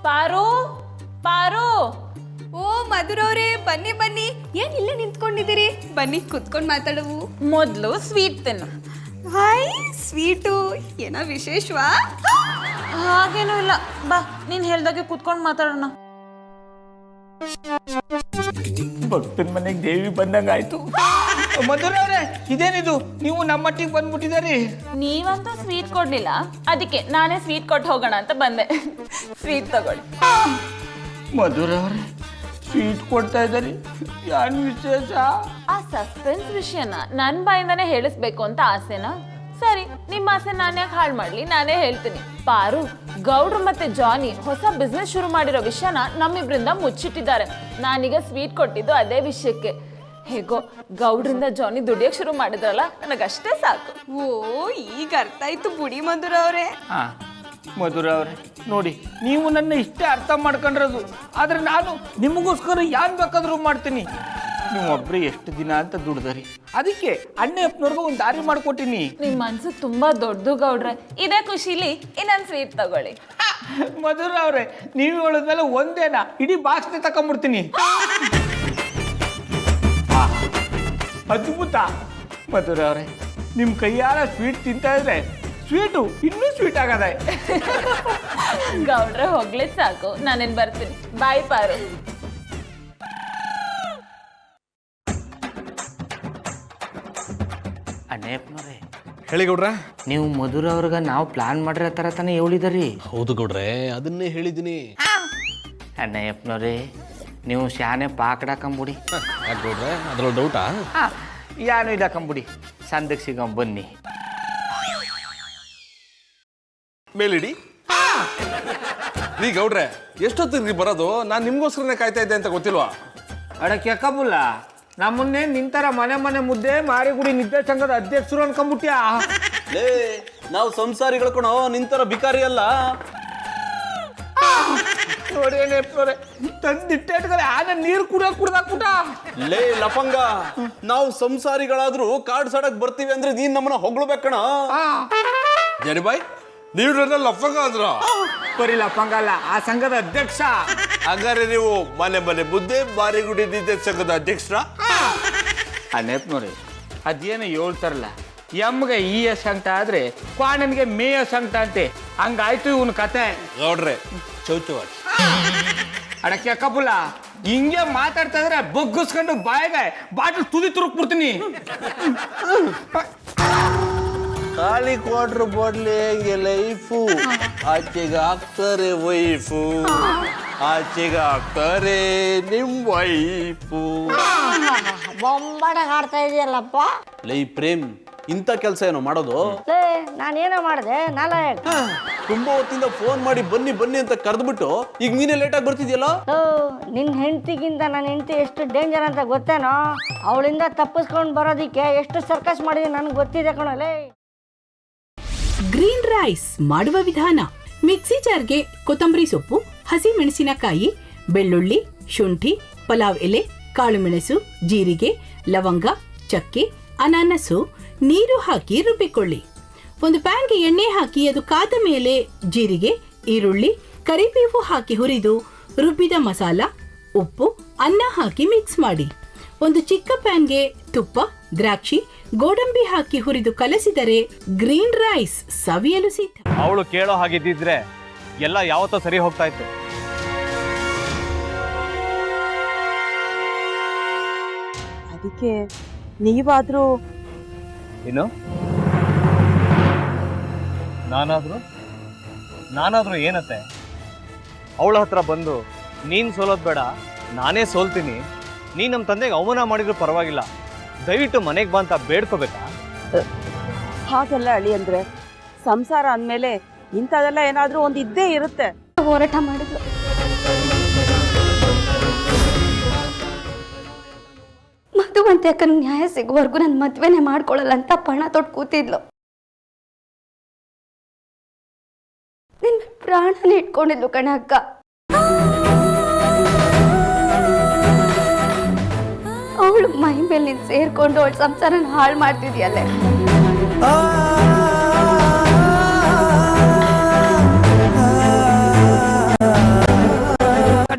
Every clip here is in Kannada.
ಪಾರು ಪಾರು. ಓ ಮಧುರವ್ರೆ, ಬನ್ನಿ ಬನ್ನಿ. ಏನ್ ಇಲ್ಲೇ ನಿಂತ್ಕೊಂಡಿದ್ದೀರಿ? ಬನ್ನಿ ಕುತ್ಕೊಂಡು ಮಾತಾಡುವು. ಮೊದ್ಲು ಸ್ವೀಟ್ ತಿನ್ನು. ಹಾಯ್, ಸ್ವೀಟು ಏನೋ ವಿಶೇಷವಾ? ಹಾಗೇನೂ ಇಲ್ಲ, ಬಾ ನೀನ್ ಹೇಳ್ದಾಗೆ ಕುತ್ಕೊಂಡು ಮಾತಾಡೋಣ. ಭಕ್ತನ ಮನೆಗೆ ದೇವಿ ಬಂದಂಗಾಯ್ತು. ಮಧುರವ್ರೆ, ಇದೇನಿದು ನೀವು ನಮ್ಮಟ್ಟಿಗೆ ಬಂದ್ಬಿಟ್ಟಿದಾರಿ? ನೀವಂತೂ ಸ್ವೀಟ್ ಕೊಡ್ಲಿಲ್ಲ, ಅದಕ್ಕೆ ನಾನೇ ಸ್ವೀಟ್ ಕೊಟ್ಟು ಹೋಗೋಣ ಅಂತ ಬಂದೆ. ಸ್ವೀಟ್ ತಗೊಳ್ಳಿ. ಮಧುರವ್ರೆ, ಸ್ವೀಟ್ ಕೊಡ್ತಾ ಇದ್ದಾರೆ, ಏನು ವಿಶೇಷ? ಆ ಸಸ್ಪೆನ್ಸ್ ವಿಷಯನ ನನ್ನ ಬಾಯಿಂದಾನೇ ಹೇಳಿಸ್ಬೇಕು ಅಂತ ಆಸೆನಾ? ಸರಿ, ನಿಮ್ಮ ಆಸೆ ನಾನು ಯಾಕೆ ಹಾಳು ಮಾಡ್ಲಿ, ನಾನೇ ಹೇಳ್ತೀನಿ. ಪಾರು, ಗೌಡ್ರು ಮತ್ತೆ ಜಾನಿ ಹೊಸ ಬಿಸ್ನೆಸ್ ಶುರು ಮಾಡಿರೋ ವಿಷಯನ ನಮ್ಮಿಬ್ರಿಂದ ಮುಚ್ಚಿಟ್ಟಿದ್ದಾರೆ. ನಾನೀಗ ಸ್ವೀಟ್ ಕೊಟ್ಟಿದ್ದು ಅದೇ ವಿಷಯಕ್ಕೆ. ಹೇಗೋ ಗೌಡ್ರಿಂದ ಜಾನಿ ದುಡಿಯೋಕೆ ಶುರು ಮಾಡಿದ್ರಲ್ಲ, ನನಗಷ್ಟೇ ಸಾಕು. ಓ, ಈಗ ಅರ್ಥ ಆಯ್ತು ಬುಡಿ ಮಧುರವ್ರೆ. ಹಾ ಮಧುರವ್ರೆ, ನೋಡಿ ನೀವು ನನ್ನ ಇಷ್ಟೇ ಅರ್ಥ ಮಾಡ್ಕೊಂಡ್ರದು, ಆದ್ರೆ ನಾನು ನಿಮಗೋಸ್ಕರ ಯಾನ್ ಬೇಕಾದ್ರೂ ಮಾಡ್ತೀನಿ. ನೀವೊಬ್ರೆ ಎಷ್ಟು ದಿನ ಅಂತ ದುಡ್ದರಿ, ಅದಕ್ಕೆ ಅಣ್ಣಪ್ಪನವ್ರಿಗೆ ಒಂದು ದಾರಿ ಮಾಡ್ಕೊಟ್ಟಿನಿ. ನಿಮ್ ಮನ್ಸು ತುಂಬಾ ದೊಡ್ಡದು ಗೌಡ್ರೆ. ಇದೇ ಖುಷಿಲಿ ಇನ್ನೊಂದು ಸ್ವೀಟ್ ತಗೊಳ್ಳಿ. ಮಧುರವ್ರೆ, ನೀವು ಹೇಳಿದ್ಮೇಲೆ ಒಂದೇನಾ ಇಡೀ ಬಾಕ್ಸ್ನೇ ತಕೊಂಡ್ಬಿಡ್ತೀನಿ. ಅದ್ಭುತ ಮಧುರವ್ರೆ, ನಿಮ್ಮ ಕೈಯಾರ ಸ್ವೀಟ್ ತಿಂತಾ ಇದ್ರೆ ಸ್ವೀಟು ಇನ್ನೂ ಸ್ವೀಟ್ ಆಗದೆ. ಗೌಡ್ರೆ ಹೋಗ್ಲಿ ಸಾಕು, ನಾನೇನ್ ಬರ್ತೀನಿ. ಬಾಯ್ ಪಾರು. ಅಣ್ಣಪ್ಪನವ್ರೆ, ಹೇಳಿ ಗೌಡ್ರ. ನೀವು ಮಧುರವ್ರಿಗೆ ನಾವು ಪ್ಲಾನ್ ಮಾಡಿರೋ ಥರ ತಾನೇ ಹೇಳಿದರಿ? ಹೌದು ಗೌಡ್ರೆ, ಅದನ್ನೇ ಹೇಳಿದ್ದೀನಿ. ಅಣ್ಣಪ್ಪನವ್ರೆ, ನೀವು ಶಾನೆ ಪಾಕಡಾಕಂಬಿಡಿ. ಯಾಕೆ ಗೌಡ್ರೆ, ಅದ್ರಲ್ಲಿ ಡೌಟಾ? ಏನು ಇದಾಕಂಬಿಡಿ, ಸಂದಕ್ಕೆ ಸಿಗೋ ಬನ್ನಿ. ಮೇಲಿಡಿ. ರೀ ಗೌಡ್ರೆ, ಎಷ್ಟೊತ್ತಿಗೆ ಬರೋದು? ನಾನು ನಿಮ್ಗೋಸ್ಕರನೇ ಕಾಯ್ತಾ ಇದ್ದೆ ಅಂತ ಗೊತ್ತಿಲ್ವಾ? ಅಡಕ್ಕೆ ಯಾಕಬುಲ್ಲ, ನಮ್ಮನ್ನೇ ನಿಂತರ ಮನೆ ಮನೆ ಮುದ್ದೆ ಮಾರಿಗುಡಿ ನಿದ್ದೆ ಸಂಘದ ಅಧ್ಯಕ್ಷರು ಅನ್ಕೊಂಬಿಟ್ಯಾ? ಲೇ, ನಾವು ಸಂಸಾರಿಗಳು ಕಣೋ, ನಿಂತರ ಬಿಕಾರಿ ಅಲ್ಲ. ನೋಡಿ ಏನಪ್ಪನವ್ರೆ, ತಂದಿಟ್ಟೆ ಆನ ನೀರು ಕುಡ್ದಾಕ್ಬಿಟ್ಟ. ಲೇ ಲಫಂಗ, ನಾವು ಸಂಸಾರಿಗಳಾದ್ರೂ ಕಾಡ್ ಸಡಕ್ ಬರ್ತೀವಿ ಅಂದ್ರೆ ನೀನ್ ನಮ್ಮನ್ನ ಹೊಗಳ್ಬೇಕಣ. ಜನಿಬಾಯ್, ನೀವು ನನ್ನ ಲಫಂಗ ಅಂದ್ರ? ಬರೀ ಲಪ್ಪಂಗಲ್ಲ, ಆ ಸಂಘದ ಅಧ್ಯಕ್ಷ. ಹಂಗಾರೆ ನೀವು ಮನೆ ಮನೆ ಮುದ್ದೆ ಮಾರಿಗುಡಿ ನಿದ್ದೆ ಸಂಘದ ಅಧ್ಯಕ್ಷರ? ಅಣ್ಣಪ್ಪನವ್ರೆ, ಅದೇನೋ ಹೇಳ್ತಾರಲ್ಲ, ಎಮ್ಗೆ ಈ ಸಂಕಟ ಆದ್ರೆ ಕ್ವಾಣನ್ಗೆ ಮೇಯ ಸಂಕಟ ಅಂತೆ, ಹಂಗಾಯ್ತು ಇವನ್ ಕತೆ. ಗೌಡ್ರೆ ಚೌಚವಾಡಿ. ಅಡಕ್ಕೆ ಅಕ್ಕಬುಲ್ಲ, ಹಿಂಗೆ ಮಾತಾಡ್ತಾ ಇದ್ರೆ ಬಗ್ಗಿಸ್ಕೊಂಡು ಬಾಯಿಗೆ ಬಾಟಲ್ ತುದಿ ತುರುಕ್ಬಿಡ್ತೀನಿ. ಖಾಲಿ ಕ್ವಾರ್ಟರ್ ಬಾಟ್ಲಿ ಹೆಂಗೆ ಲೈಫು, ಆಚೆಗೆ ಹಾಕ್ತಾರೆ ವೈಫು, ಆಚೆಗೆ ಹಾಕ್ತಾರೆ ನಿಮ್ ವೈಫು. ಬೊಂಬಾಟಾಗ ಆಡ್ತಾ ಇದೆಯಲ್ಲಪ್ಪ. ಲೈ ಪ್ರೇಮ್, ಇಂಥ ಕೆಲಸ ಏನೋ ಮಾಡೋದು? ನಾನೇನೋ ಮಾಡಿದೆ ನಾಲಾಯಕ್. ತುಂಬಾ ಹೊತ್ತಿಂದ ಫೋನ್ ಮಾಡಿ ಬನ್ನಿ ಬನ್ನಿ ಅಂತ ಕರೆದ್ಬಿಟ್ಟು ಈಗ ನೀನೇ ಲೇಟಾಗಿ ಬರ್ತಿದ್ಯಲ್ಲ? ನಿನ್ನ ಹೆಂಡತಿಗಿಂತ ನನ್ನ ಹೆಂಡತಿ ಎಷ್ಟು ಡೇಂಜರ್ ಅಂತ ಗೊತ್ತೇನೋ? ಅವಳಿಂದ ತಪ್ಪಿಸ್ಕೊಂಡು ಬರೋದಿಕ್ಕೆ ಎಷ್ಟು ಸರ್ಕಸ್ ಮಾಡಿದೆ ನನಗೆ ಗೊತ್ತಿದೆ ಕಣಲೇ. ಗ್ರೀನ್ ರೈಸ್ ಮಾಡುವ ವಿಧಾನ: ಮಿಕ್ಸಿ ಜಾರ್ಗೆ ಕೊತ್ತಂಬರಿ ಸೊಪ್ಪು, ಹಸಿ ಮೆಣಸಿನಕಾಯಿ, ಬೆಳ್ಳುಳ್ಳಿ, ಶುಂಠಿ, ಪಲಾವ್ ಎಲೆ, ಕಾಳುಮೆಣಸು, ಜೀರಿಗೆ, ಲವಂಗ, ಚಕ್ಕೆ, ಅನಾನಸು, ನೀರು ಹಾಕಿ ರುಬ್ಬಿಕೊಳ್ಳಿ. ಒಂದು ಪ್ಯಾನ್ಗೆ ಎಣ್ಣೆ ಹಾಕಿ ಅದು ಕಾದ ಮೇಲೆ ಜೀರಿಗೆ, ಈರುಳ್ಳಿ, ಕರಿಬೇವು ಹಾಕಿ ಹುರಿದು ರುಬ್ಬಿದ ಮಸಾಲ, ಉಪ್ಪು, ಅನ್ನ ಹಾಕಿ ಮಿಕ್ಸ್ ಮಾಡಿ. ಒಂದು ಚಿಕ್ಕ ಪ್ಯಾನ್ಗೆ ತುಪ್ಪ, ದ್ರಾಕ್ಷಿ, ಗೋಡಂಬಿ ಹಾಕಿ ಹುರಿದು ಕಲಸಿದರೆ ಗ್ರೀನ್ ರೈಸ್ ಸವಿಯಲು ಸಿದ್ಧ. ಅವಳು ಕೇಳೋ ಹಾಗಿದ್ದಿದ್ರೆ ಎಲ್ಲ ಯಾವತ್ತೋ ಸರಿ ಹೋಗ್ತಾ ಇತ್ತು. ಅದಕ್ಕೆ ನೀವಾದ್ರೂ ಏನು? ನಾನಾದ್ರೂ ಏನತ್ತೆ? ಅವಳ ಹತ್ರ ಬಂದು ನೀನು ಸೋಲೋದು ಬೇಡ, ನಾನೇ ಸೋಲ್ತೀನಿ, ನೀನು ನಮ್ಮ ತಂದೆಗೆ ಅವಮಾನ ಮಾಡಿದ್ರು ಪರವಾಗಿಲ್ಲ, ದಯವಿಟ್ಟು ಮನೆಗೆ ಬಾ ಅಂತ ಬೇಡ್ಕೋಬೇಕಾ? ಹಾಗೆಲ್ಲ ಅಳಿ ಅಂದ್ರೆ ಸಂಸಾರ ಅಂದಮೇಲೆ ಇಂಥದೆಲ್ಲ ಏನಾದ್ರೂ ಒಂದು ಇದ್ದೇ ಇರುತ್ತೆ. ಹೋರಾಟ ಮಾಡಿದ್ಲು. ಮಧುವಂತೆ ಅಕ್ಕನ ನ್ಯಾಯ ಸಿಗುವವರೆಗೂ ನನ್ನ ಮದ್ವೆನೆ ಮಾಡ್ಕೊಳ್ಳಲ್ಲ ಅಂತ ಪಣ ತೊಟ್ಟು ಕೂತಿದ್ಲು. ನಿನ್ನ ಪ್ರಾಣನೇ ಇಟ್ಕೊಂಡಿದ್ಲು ಕಣ ಅಕ್ಕ. ಅವಳು ಮೈ ಮೇಲೆ ನೀನು ಸೇರ್ಕೊಂಡು ಅವಳ ಸಂಸಾರನ ಹಾಳು ಮಾಡ್ತಿದ್ಯಲ್ಲೇ.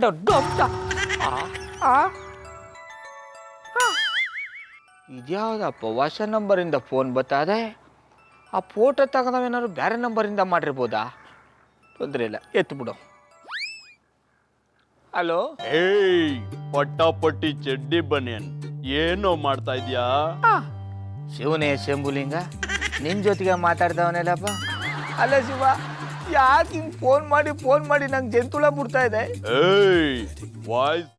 ದೊಡ್ಡ ಅಂಶ ಇದ್ಯಾವುದಪ್ಪ ಹೊಸ ನಂಬರಿಂದ ಫೋನ್ ಬತ್ತದೆ. ಆ ಫೋಟೋ ತಗೊಂಡವೇನಾದ್ರು ಬೇರೆ ನಂಬರಿಂದ ಮಾಡಿರ್ಬೋದಾ? ತೊಂದರೆ ಇಲ್ಲ, ಎತ್ತು ಬಿಡು. ಹಲೋ, ಏಯ್ ಪಟ್ಟಾಪಟ್ಟಿ ಚಡ್ಡಿ ಬನಿಯನ್ ಏನೋ ಮಾಡ್ತಾ ಇದ್ಯಾ? ಶಿವನೇ ಶಂಭುಲಿಂಗ, ನಿನ್ನ ಜೊತೆಗೆ ಮಾತಾಡ್ದವನೆಲ್ಲಪ್ಪ. ಅಲ್ಲ ಶಿವ, ಯಾಕೆ ಹಿಂಗೆ ಫೋನ್ ಮಾಡಿ ನಂಗೆ ಜಂತುಳ ಬಿಡ್ತಾ ಇದೆ? ಏಯ್ ವಾಯ್ಸ್